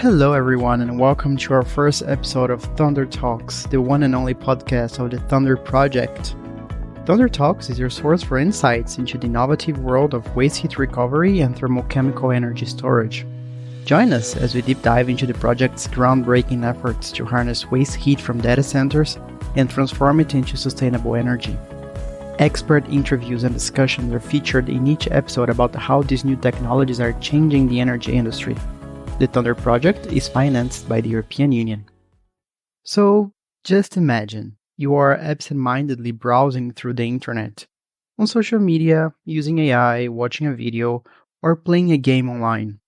Hello, everyone, and welcome to our first episode of Thunder Talks, the one and only podcast of the Thunder Project. Thunder Talks is your source for insights into the innovative world of waste heat recovery and thermochemical energy storage. Join us as we deep dive into the project's groundbreaking efforts to harness waste heat from data centers and transform it into sustainable energy. Expert interviews and discussions are featured in each episode about how these new technologies are changing the energy industry. The Thunder Project is financed by the European Union. So, just imagine you are absent-mindedly browsing through the internet, on social media, using AI, watching a video, or playing a game online.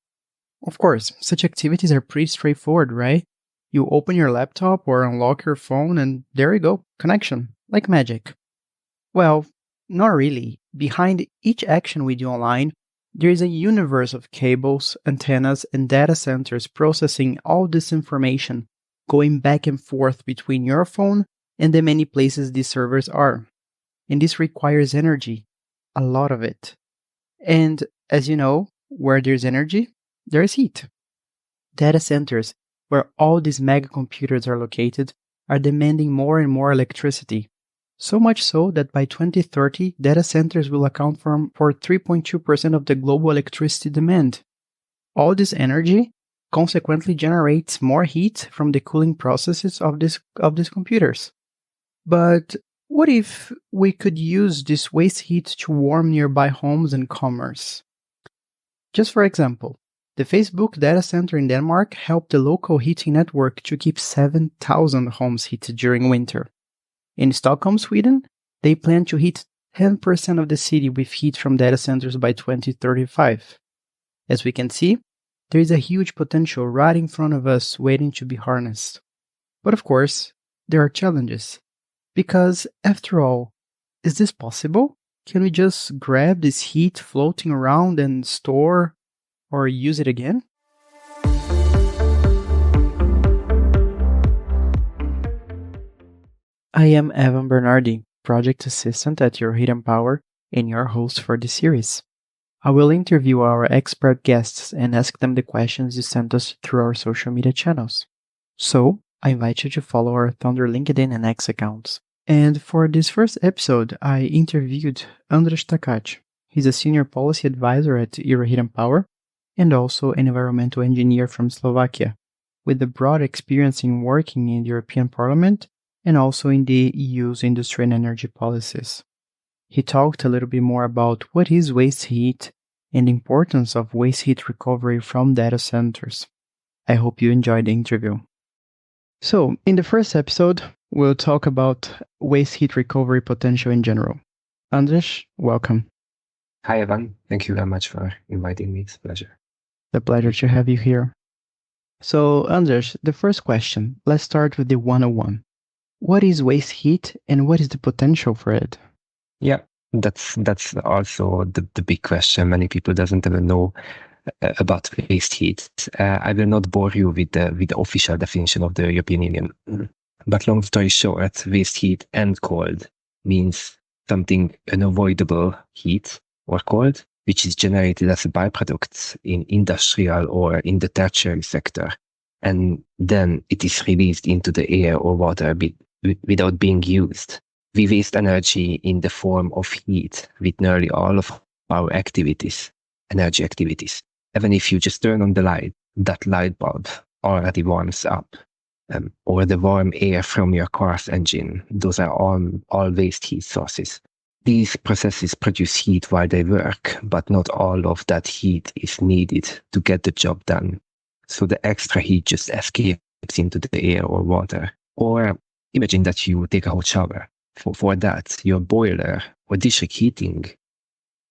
Of course, such activities are pretty straightforward, right? You open your laptop or unlock your phone and there you go, connection, like magic. Well, not really. Behind each action we do online, there is a universe of cables, antennas, and data centers processing all this information, going back and forth between your phone and the many places these servers are. And this requires energy, a lot of it. And as you know, where there's energy, there's heat. Data centers, where all these mega computers are located, are demanding more and more electricity. So much so that by 2030, data centers will account for 3.2% of the global electricity demand. All this energy consequently generates more heat from the cooling processes of these computers. But what if we could use this waste heat to warm nearby homes and commerce? Just for example, the Facebook data center in Denmark helped the local heating network to keep 7,000 homes heated during winter. In Stockholm, Sweden, they plan to heat 10% of the city with heat from data centers by 2035. As we can see, there is a huge potential right in front of us waiting to be harnessed. But of course, there are challenges. Because, after all, is this possible? Can we just grab this heat floating around and store or use it again? I am Evan Bernardi, Project Assistant at Euroheat Power and your host for this series. I will interview our expert guests and ask them the questions you sent us through our social media channels. So, I invite you to follow our Thunder LinkedIn and X accounts. And for this first episode, I interviewed András Takács. He's a Senior Policy Advisor at Euroheat Power and also an environmental engineer from Slovakia, with a broad experience in working in the European Parliament and also in the EU's industry and energy policies. He talked a little bit more about what is waste heat and the importance of waste heat recovery from data centers. I hope you enjoyed the interview. So, in the first episode, we'll talk about waste heat recovery potential in general. András, welcome. Hi, Evan. Thank you very much for inviting me. It's a pleasure. The pleasure to have you here. So, András, the first question, let's start with the 101. What is waste heat and what is the potential for it? Yeah, that's also the big question. Many people doesn't even know about waste heat. I will not bore you with the official definition of the European Union. But long story short, waste heat and cold means something unavoidable heat or cold, which is generated as a byproduct in industrial or in the tertiary sector. And then it is released into the air or water without being used. We waste energy in the form of heat with nearly all of our activities, energy activities. Even if you just turn on the light, that light bulb already warms up. Or the warm air from your car's engine, those are all waste heat sources. These processes produce heat while they work, but not all of that heat is needed to get the job done. So the extra heat just escapes into the air or water. Or imagine that you take a hot shower. For that, your boiler or district heating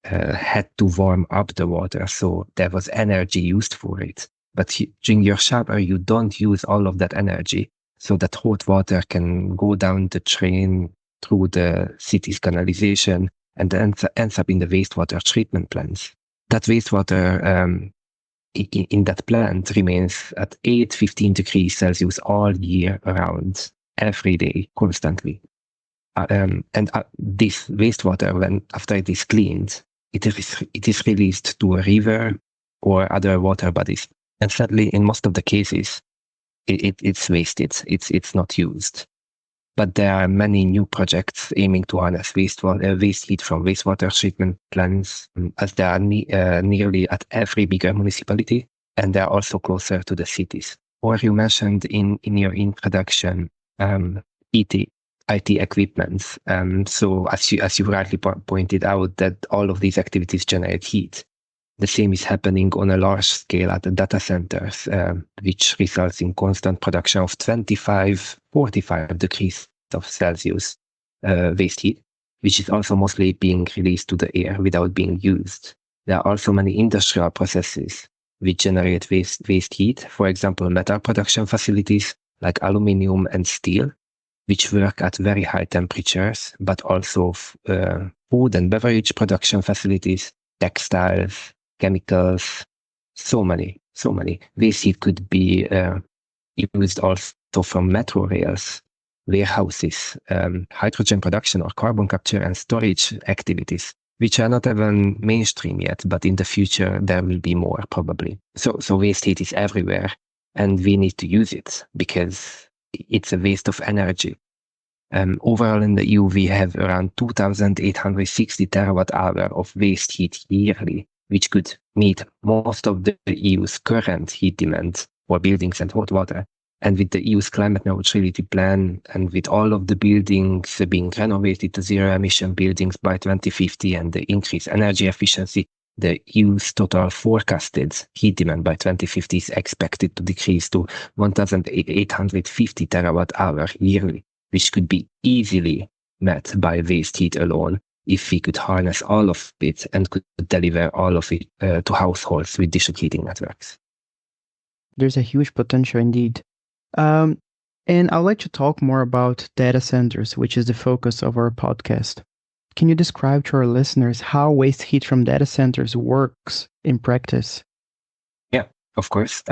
had to warm up the water, so there was energy used for it. But during your shower, you don't use all of that energy, so that hot water can go down the drain through the city's canalization and then ends up in the wastewater treatment plants. That wastewater in that plant remains at 15 degrees Celsius all year around, every day, constantly. This wastewater, after it is cleaned, it is released to a river or other water bodies. And sadly, in most of the cases, it's wasted. It's not used. But there are many new projects aiming to harness waste heat from wastewater treatment plants, as they are nearly at every bigger municipality, and they are also closer to the cities. Or you mentioned in your introduction, IT equipment. So as you rightly pointed out, that all of these activities generate heat. The same is happening on a large scale at the data centers, which results in constant production of 45 degrees of Celsius waste heat, which is also mostly being released to the air without being used. There are also many industrial processes which generate waste heat, for example, metal production facilities like aluminium and steel, which work at very high temperatures, but also food and beverage production facilities, textiles, chemicals, so many. Waste heat could be used also from metro rails, warehouses, hydrogen production or carbon capture and storage activities, which are not even mainstream yet, but in the future there will be more probably. So waste heat is everywhere, and we need to use it because it's a waste of energy. Overall in the EU, we have around 2,860 terawatt hour of waste heat yearly, which could meet most of the EU's current heat demand for buildings and hot water. And with the EU's climate neutrality plan, and with all of the buildings being renovated to zero emission buildings by 2050 and the increased energy efficiency, the EU's total forecasted heat demand by 2050 is expected to decrease to 1,850 terawatt hour yearly, which could be easily met by waste heat alone if we could harness all of it and could deliver all of it to households with district heating networks. There's a huge potential indeed. And I'd like to talk more about data centers, which is the focus of our podcast. Can you describe to our listeners how waste heat from data centers works in practice? Yeah, of course.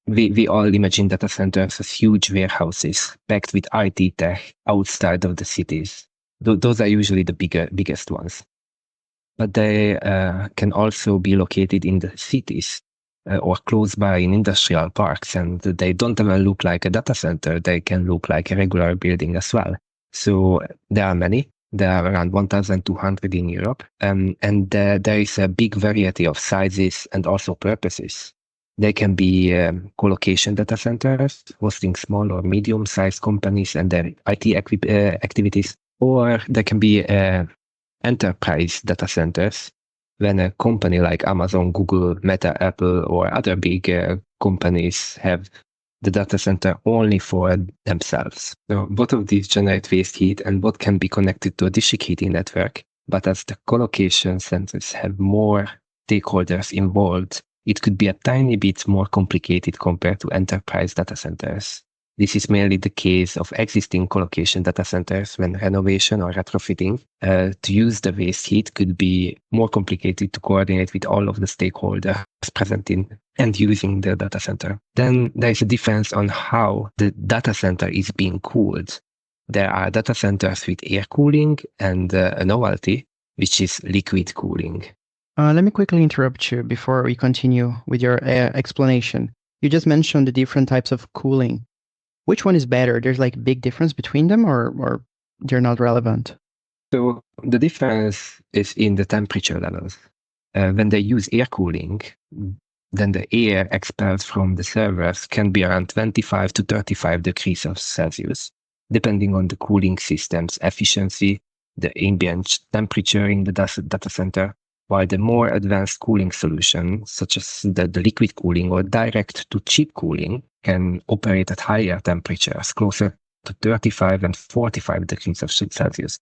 We all imagine data centers as huge warehouses packed with IT tech outside of the cities. Those are usually the biggest ones. But they can also be located in the cities or close by in industrial parks, and they don't even look like a data center. They can look like a regular building as well. So there are many. There are around 1,200 in Europe, and there is a big variety of sizes and also purposes. They can be co-location data centers, hosting small or medium-sized companies and their IT activities, or they can be enterprise data centers, when a company like Amazon, Google, Meta, Apple, or other big companies have the data center only for themselves. So both of these generate waste heat, and both can be connected to a district heating network. But as the co-location centers have more stakeholders involved, it could be a tiny bit more complicated compared to enterprise data centers. This is mainly the case of existing co-location data centers when renovation or retrofitting. To use the waste heat could be more complicated to coordinate with all of the stakeholders present in and using the data center. Then there is a difference on how the data center is being cooled. There are data centers with air cooling and a novelty, which is liquid cooling. Let me quickly interrupt you before we continue with your explanation. You just mentioned the different types of cooling. Which one is better? There's like big difference between them, or they're not relevant? So the difference is in the temperature levels. When they use air cooling, then the air expelled from the servers can be around 25 to 35 degrees of Celsius, depending on the cooling system's efficiency, the ambient temperature in the data center, while the more advanced cooling solution, such as the liquid cooling or direct-to-chip cooling, can operate at higher temperatures, closer to 35 and 45 degrees of Celsius.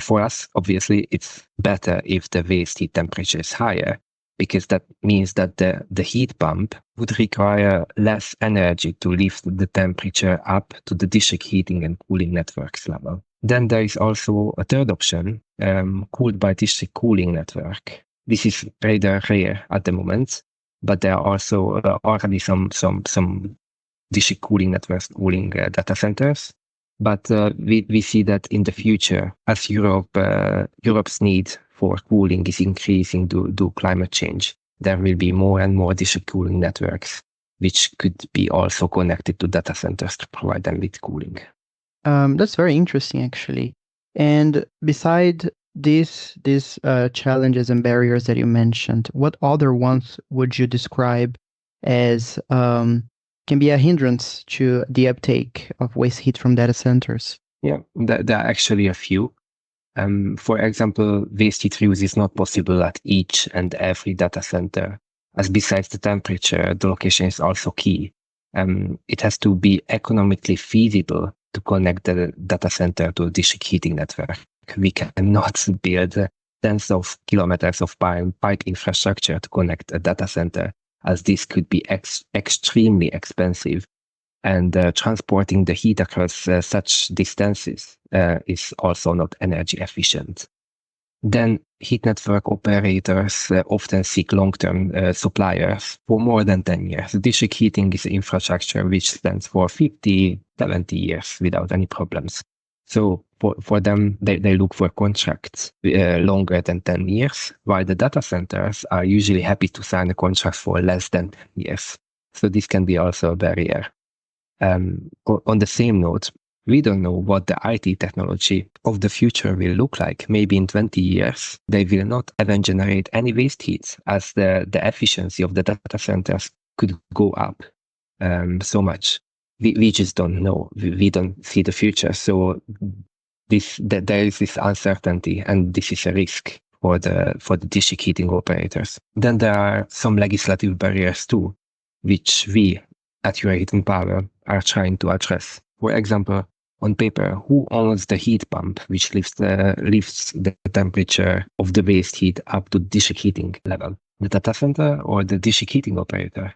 For us, obviously, it's better if the waste heat temperature is higher, because that means that the heat pump would require less energy to lift the temperature up to the district heating and cooling networks level. Then there is also a third option, cooled by district cooling network. This is rather rare at the moment, but there are also already some district cooling networks cooling data centers. But we see that in the future, as Europe's need for cooling is increasing due to climate change, there will be more and more district cooling networks which could be also connected to data centers to provide them with cooling. That's very interesting, actually. And beside these challenges and barriers that you mentioned, what other ones would you describe as can be a hindrance to the uptake of waste heat from data centers? Yeah, there are actually a few. For example, waste heat reuse is not possible at each and every data center, as besides the temperature, the location is also key. It has to be economically feasible to connect the data center to a district heating network. We cannot build tens of kilometers of pipe infrastructure to connect a data center, as this could be extremely expensive. And transporting the heat across such distances is also not energy efficient. Then heat network operators often seek long-term suppliers for more than 10 years. District heating is an infrastructure which stands for 50, 70 years without any problems. So for them, they look for contracts longer than 10 years, while the data centers are usually happy to sign a contract for less than 10 years. So this can be also a barrier. On the same note, we don't know what the IT technology of the future will look like. Maybe in 20 years, they will not even generate any waste heat, as the efficiency of the data centers could go up so much. We just don't know. We don't see the future. So there is this uncertainty, and this is a risk for the district heating operators. Then there are some legislative barriers too, which we at Euroheat Power are trying to address. For example, on paper, who owns the heat pump which lifts the temperature of the waste heat up to district heating level? The data center or the district heating operator?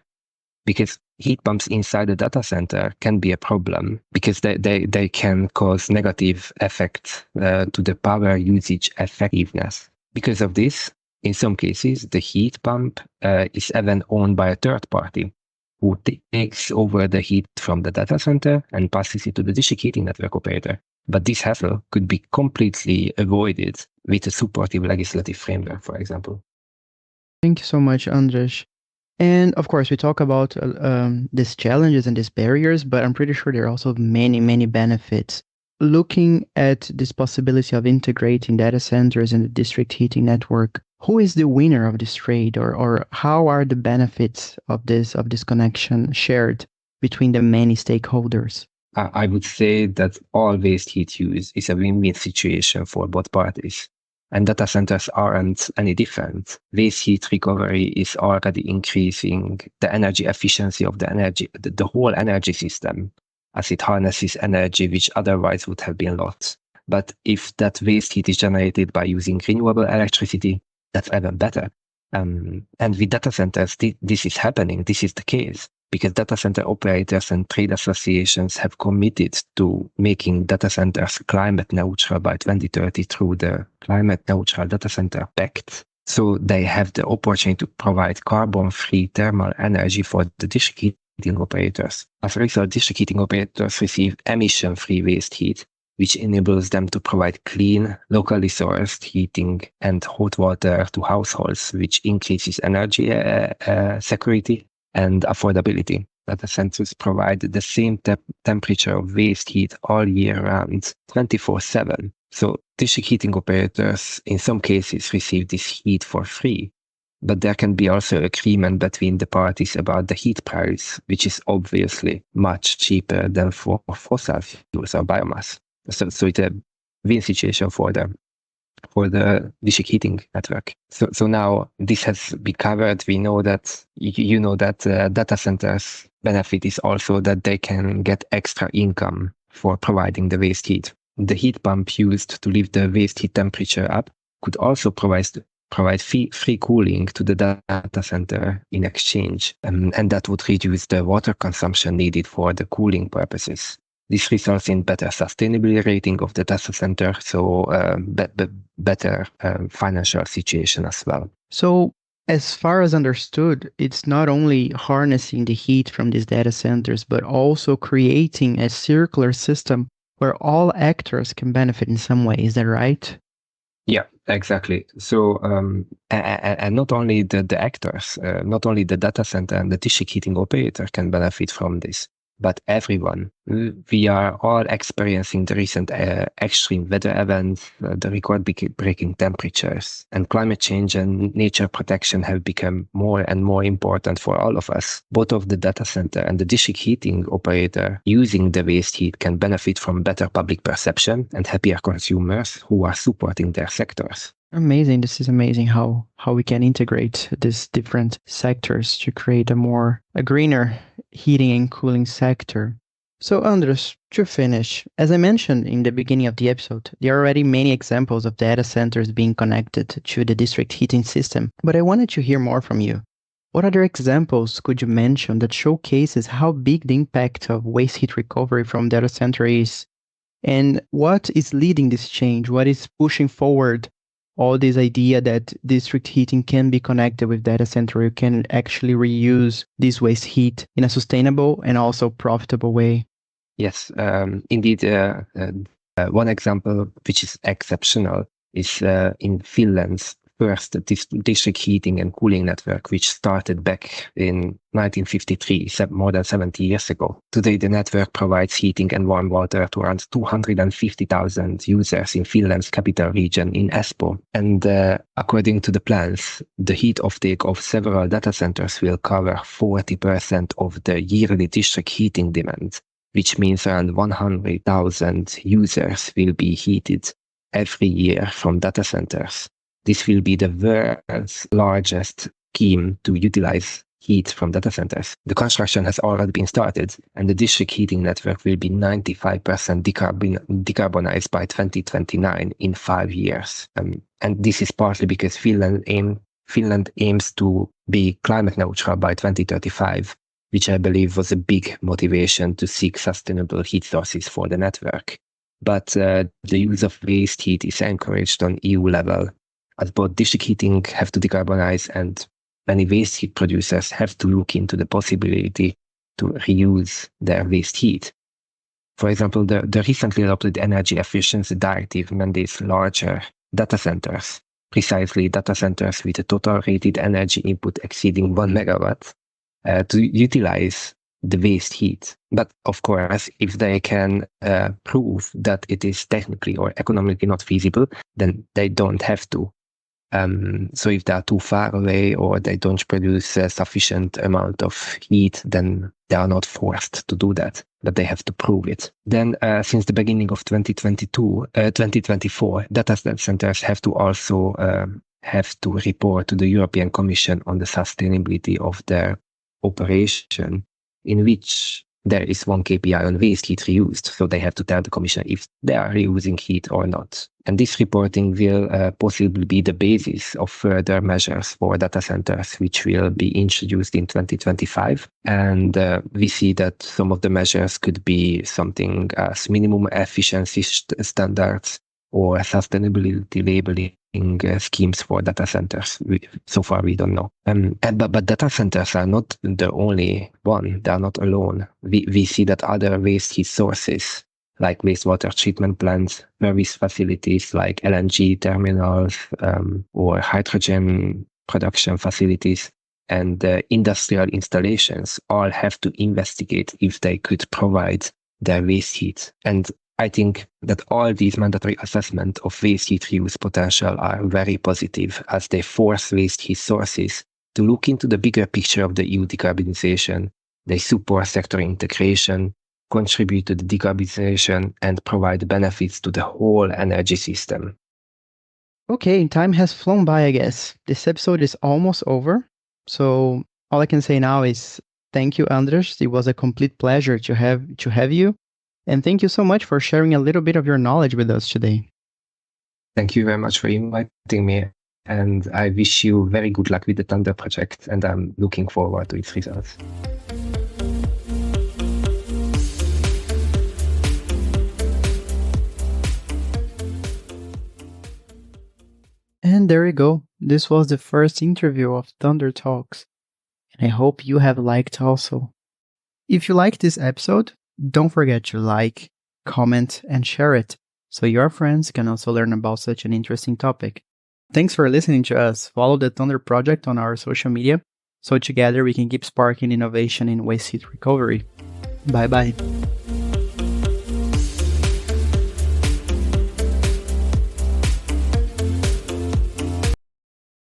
Because heat pumps inside the data center can be a problem because they can cause negative effects to the power usage effectiveness. Because of this, in some cases, the heat pump is even owned by a third party who takes over the heat from the data center and passes it to the district heating network operator. But this hassle could be completely avoided with a supportive legislative framework, for example. Thank you so much, András. And of course, we talk about these challenges and these barriers, but I'm pretty sure there are also many, many benefits. Looking at this possibility of integrating data centers in the district heating network, who is the winner of this trade, or how are the benefits of this connection shared between the many stakeholders? I would say that all waste heat use is a win-win situation for both parties. And data centers aren't any different. Waste heat recovery is already increasing the energy efficiency of the whole energy system, as it harnesses energy which otherwise would have been lost. But if that waste heat is generated by using renewable electricity, that's even better. And with data centers, this is happening. This is the case because data center operators and trade associations have committed to making data centers climate neutral by 2030 through the Climate Neutral Data Center Pact. So they have the opportunity to provide carbon-free thermal energy for the district heating operators. As a result, district heating operators receive emission-free waste heat, which enables them to provide clean, locally sourced heating and hot water to households, which increases energy security and affordability. Data centers provide the same temperature of waste heat all year round, 24/7. So district heating operators, in some cases, receive this heat for free. But there can be also agreement between the parties about the heat price, which is obviously much cheaper than for fossil fuels or biomass. So it's a win situation for the district heating network. So now this has been covered. We know that you know that data centers benefit is also that they can get extra income for providing the waste heat. The heat pump used to lift the waste heat temperature up could also provide free cooling to the data center in exchange, and that would reduce the water consumption needed for the cooling purposes. This results in better sustainability rating of the data center, so better financial situation as well. So, as far as understood, it's not only harnessing the heat from these data centers, but also creating a circular system where all actors can benefit in some way. Is that right? Yeah, exactly. So, and not only the actors, not only the data center and the district heating operator can benefit from this, but everyone. We are all experiencing the recent extreme weather events, the record-breaking temperatures, and climate change and nature protection have become more and more important for all of us. Both of the data center and the district heating operator using the waste heat can benefit from better public perception and happier consumers who are supporting their sectors. Amazing. This is amazing how we can integrate these different sectors to create a greener heating and cooling sector. So Andrés, to finish, as I mentioned in the beginning of the episode, there are already many examples of data centers being connected to the district heating system, but I wanted to hear more from you. What other examples could you mention that showcases how big the impact of waste heat recovery from data center is? And what is leading this change? What is pushing forward all this idea that district heating can be connected with data center? You can actually reuse this waste heat in a sustainable and also profitable way. Yes, indeed. One example which is exceptional is in Finland's first district heating and cooling network, which started back in 1953, more than 70 years ago. Today, the network provides heating and warm water to around 250,000 users in Finland's capital region in Espoo. And according to the plans, the heat offtake of several data centers will cover 40% of the yearly district heating demand, which means around 100,000 users will be heated every year from data centers. This will be the world's largest scheme to utilize heat from data centers. The construction has already been started, and the district heating network will be 95% decarbonized by 2029 in 5 years. And this is partly because Finland aims to be climate neutral by 2035, which I believe was a big motivation to seek sustainable heat sources for the network. But the use of waste heat is encouraged on EU level, as both district heating have to decarbonize and many waste heat producers have to look into the possibility to reuse their waste heat. For example, the recently adopted Energy Efficiency Directive mandates larger data centers, precisely data centers with a total rated energy input exceeding 1 megawatt, to utilize the waste heat. But of course, if they can prove that it is technically or economically not feasible, then they don't have to. So if they are too far away or they don't produce a sufficient amount of heat, then they are not forced to do that, but they have to prove it. Then since the beginning of 2024, data centers have to also have to report to the European Commission on the sustainability of their operation, in which there is one KPI on waste heat reused. So they have to tell the Commission if they are reusing heat or not. And this reporting will possibly be the basis of further measures for data centers, which will be introduced in 2025. And we see that some of the measures could be something as minimum efficiency standards or sustainability labeling schemes for data centers. So far, we don't know. But data centers are not the only one. They are not alone. We see that other waste heat sources, like wastewater treatment plants, service facilities like LNG terminals, or hydrogen production facilities, and industrial installations all have to investigate if they could provide their waste heat. And I think that all these mandatory assessments of waste heat reuse potential are very positive, as they force waste heat sources to look into the bigger picture of the EU decarbonization. They support sector integration, contribute to the decarbonization, and provide benefits to the whole energy system. Okay, time has flown by, I guess. This episode is almost over. So all I can say now is thank you, András. It was a complete pleasure to have you. And thank you so much for sharing a little bit of your knowledge with us today. Thank you very much for inviting me. And I wish you very good luck with the Thunder project. And I'm looking forward to its results. And there we go. This was the first interview of Thunder Talks. And I hope you have liked also. If you liked this episode, don't forget to like, comment, and share it. so your friends can also learn about such an interesting topic. Thanks for listening to us. Follow the Thunder Project on our social media so together we can keep sparking innovation in waste heat recovery. Bye bye.